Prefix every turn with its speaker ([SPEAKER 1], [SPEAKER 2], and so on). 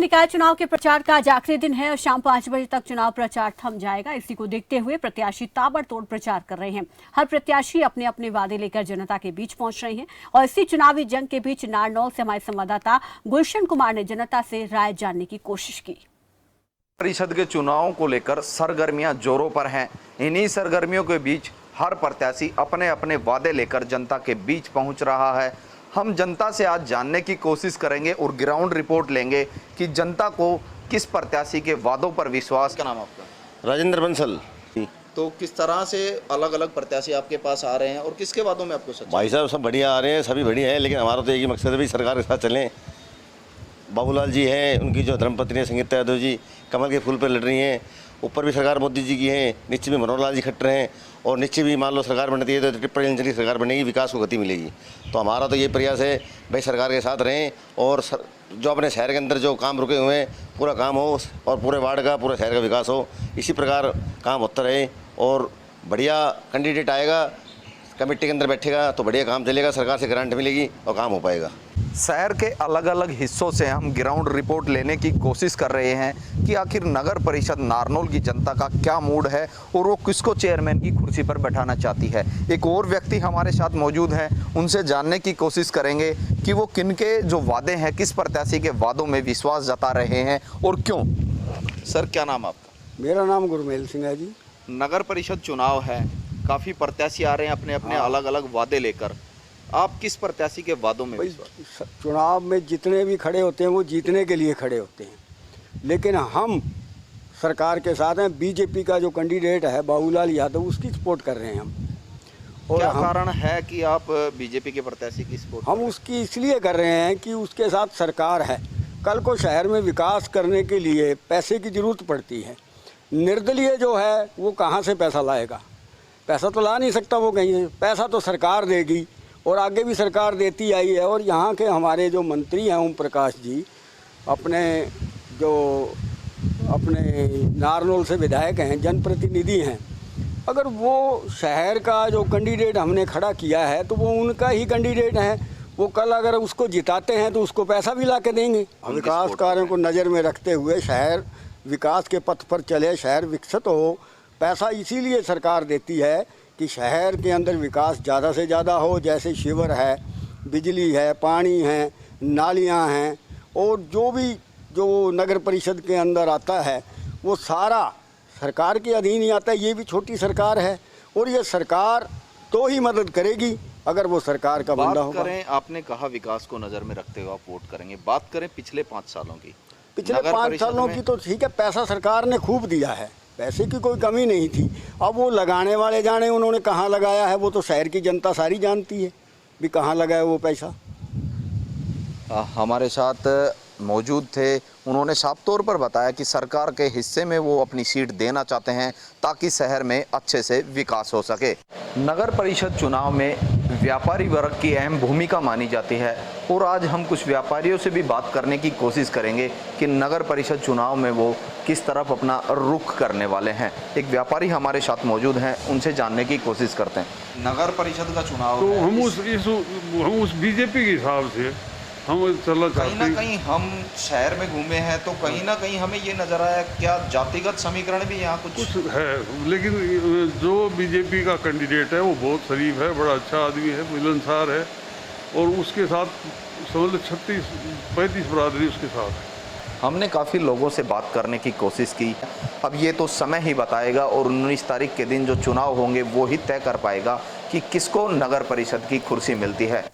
[SPEAKER 1] निकाय चुनाव के प्रचार का आज आखिरी दिन है और शाम 5 बजे तक चुनाव प्रचार थम जाएगा। इसी को देखते हुए प्रत्याशी ताबड़तोड़ प्रचार कर रहे हैं। हर प्रत्याशी अपने अपने वादे लेकर जनता के बीच पहुंच रहे हैं और इसी चुनावी जंग के बीच नारनौल से हमारे संवाददाता गुलशन कुमार ने जनता से राय जानने की कोशिश की।
[SPEAKER 2] परिषद के चुनावों को लेकर सरगर्मियां जोरों पर हैं। इन्हीं सरगर्मियों के बीच हर प्रत्याशी अपने अपने वादे लेकर जनता के बीच पहुंच रहा है। हम जनता से आज जानने की कोशिश करेंगे और ग्राउंड रिपोर्ट लेंगे कि जनता को किस प्रत्याशी के वादों पर विश्वास। क्या नाम आपका?
[SPEAKER 3] राजेंद्र बंसल।
[SPEAKER 2] तो किस तरह से अलग अलग प्रत्याशी आपके पास आ रहे हैं और किसके वादों में आपको सच्चाई?
[SPEAKER 3] भाई साहब सब बढ़िया आ रहे हैं, सभी बढ़िया हैं, लेकिन हमारा तो एक ही मकसद है भी सरकार के साथ चलें। बाबूलाल जी हैं, उनकी जो धर्मपत्नी है संगीता यादव जी कमल के फूल पर लड़ रही हैं। ऊपर भी सरकार मोदी जी की है, नीचे भी मनोहर लाल जी खट रहे हैं और नीचे भी मान लो सरकार बनती है तो ट्रिपल इंजन की सरकार बनेगी, विकास को गति मिलेगी। तो हमारा तो ये प्रयास है भाई सरकार के साथ रहें और जो अपने शहर के अंदर जो काम रुके हुए हैं पूरा काम हो और पूरे वार्ड का पूरे शहर का विकास हो। इसी प्रकार काम होता रहे और बढ़िया कैंडिडेट आएगा, कमेटी के अंदर बैठेगा तो बढ़िया काम चलेगा, सरकार से ग्रांट मिलेगी और काम हो पाएगा।
[SPEAKER 2] शहर के अलग अलग हिस्सों से हम ग्राउंड रिपोर्ट लेने की कोशिश कर रहे हैं कि आखिर नगर परिषद नारनौल की जनता का क्या मूड है और वो किसको चेयरमैन की कुर्सी पर बैठाना चाहती है। एक और व्यक्ति हमारे साथ मौजूद हैं, उनसे जानने की कोशिश करेंगे कि वो किनके जो वादे हैं, किस प्रत्याशी के वादों में विश्वास जता रहे हैं और क्यों। सर क्या नाम आपका?
[SPEAKER 4] मेरा नाम गुरमेल सिंह है जी।
[SPEAKER 2] नगर परिषद चुनाव है, काफ़ी प्रत्याशी आ रहे हैं अपने अपने अलग अलग वादे लेकर। आप किस प्रत्याशी के वादों में विश्वास?
[SPEAKER 4] चुनाव में जितने भी खड़े होते हैं वो जीतने के लिए खड़े होते हैं, लेकिन हम सरकार के साथ हैं। बीजेपी का जो कैंडिडेट है बाबूलाल यादव, उसकी सपोर्ट कर रहे हैं हम। और
[SPEAKER 2] क्या कारण है कि आप बीजेपी के प्रत्याशी की सपोर्ट?
[SPEAKER 4] हम उसकी इसलिए कर रहे हैं कि उसके साथ सरकार है। कल को शहर में विकास करने के लिए पैसे की ज़रूरत पड़ती है। निर्दलीय जो है वो कहाँ से पैसा लाएगा? पैसा तो ला नहीं सकता वो कहीं से। पैसा तो सरकार देगी और आगे भी सरकार देती आई है। और यहाँ के हमारे जो मंत्री हैं ओम प्रकाश जी, अपने नारनौल से विधायक हैं, जनप्रतिनिधि हैं, अगर वो शहर का जो कैंडिडेट हमने खड़ा किया है तो वो उनका ही कैंडिडेट है। वो कल अगर उसको जिताते हैं तो उसको पैसा भी ला के देंगे। विकास कार्यों को नज़र में रखते हुए शहर विकास के पथ पर चले, शहर विकसित हो। पैसा इसीलिए सरकार देती है कि शहर के अंदर विकास ज़्यादा से ज़्यादा हो। जैसे शिवर है, बिजली है, पानी है, नालियां हैं और जो नगर परिषद के अंदर आता है वो सारा सरकार के अधीन ही आता है। ये भी छोटी सरकार है और ये सरकार तो ही मदद करेगी अगर वो सरकार का बंदा होगा।
[SPEAKER 2] बात करें, आपने कहा विकास को नज़र में रखते हुए आप वोट करेंगे। बात करें पिछले 5 सालों की।
[SPEAKER 4] पिछले 5 सालों की तो ठीक है, पैसा सरकार ने खूब दिया है, पैसे की कोई कमी नहीं थी। अब वो लगाने वाले जाने उन्होंने कहाँ लगाया है, वो तो शहर की जनता सारी जानती है भी कहाँ लगाया वो पैसा।
[SPEAKER 2] हमारे साथ मौजूद थे, उन्होंने साफ तौर पर बताया कि सरकार के हिस्से में वो अपनी सीट देना चाहते हैं ताकि शहर में अच्छे से विकास हो सके। नगर परिषद चुनाव में व्यापारी वर्ग की अहम भूमिका मानी जाती है और आज हम कुछ व्यापारियों से भी बात करने की कोशिश करेंगे कि नगर परिषद चुनाव में वो किस तरफ अपना रुख करने वाले हैं। एक व्यापारी हमारे साथ मौजूद हैं, उनसे जानने की कोशिश करते हैं। नगर परिषद का चुनाव
[SPEAKER 5] तो हम उस बीजेपी के हिसाब से हम चलना चाहते हैं।
[SPEAKER 2] कहीं ना कहीं हम शहर में घूमे हैं तो कहीं ना कहीं हमें ये नजर आया क्या जातिगत समीकरण भी यहाँ कुछ
[SPEAKER 5] है, लेकिन जो बीजेपी का कैंडिडेट है वो बहुत शरीफ है, बड़ा अच्छा आदमी है, मिलनसार है और उसके साथ समझ 36-35 बरादरी उसके साथ है।
[SPEAKER 2] हमने काफ़ी लोगों से बात करने की कोशिश की। अब ये तो समय ही बताएगा और 19 तारीख के दिन जो चुनाव होंगे वो ही तय कर पाएगा कि किसको नगर परिषद की कुर्सी मिलती है।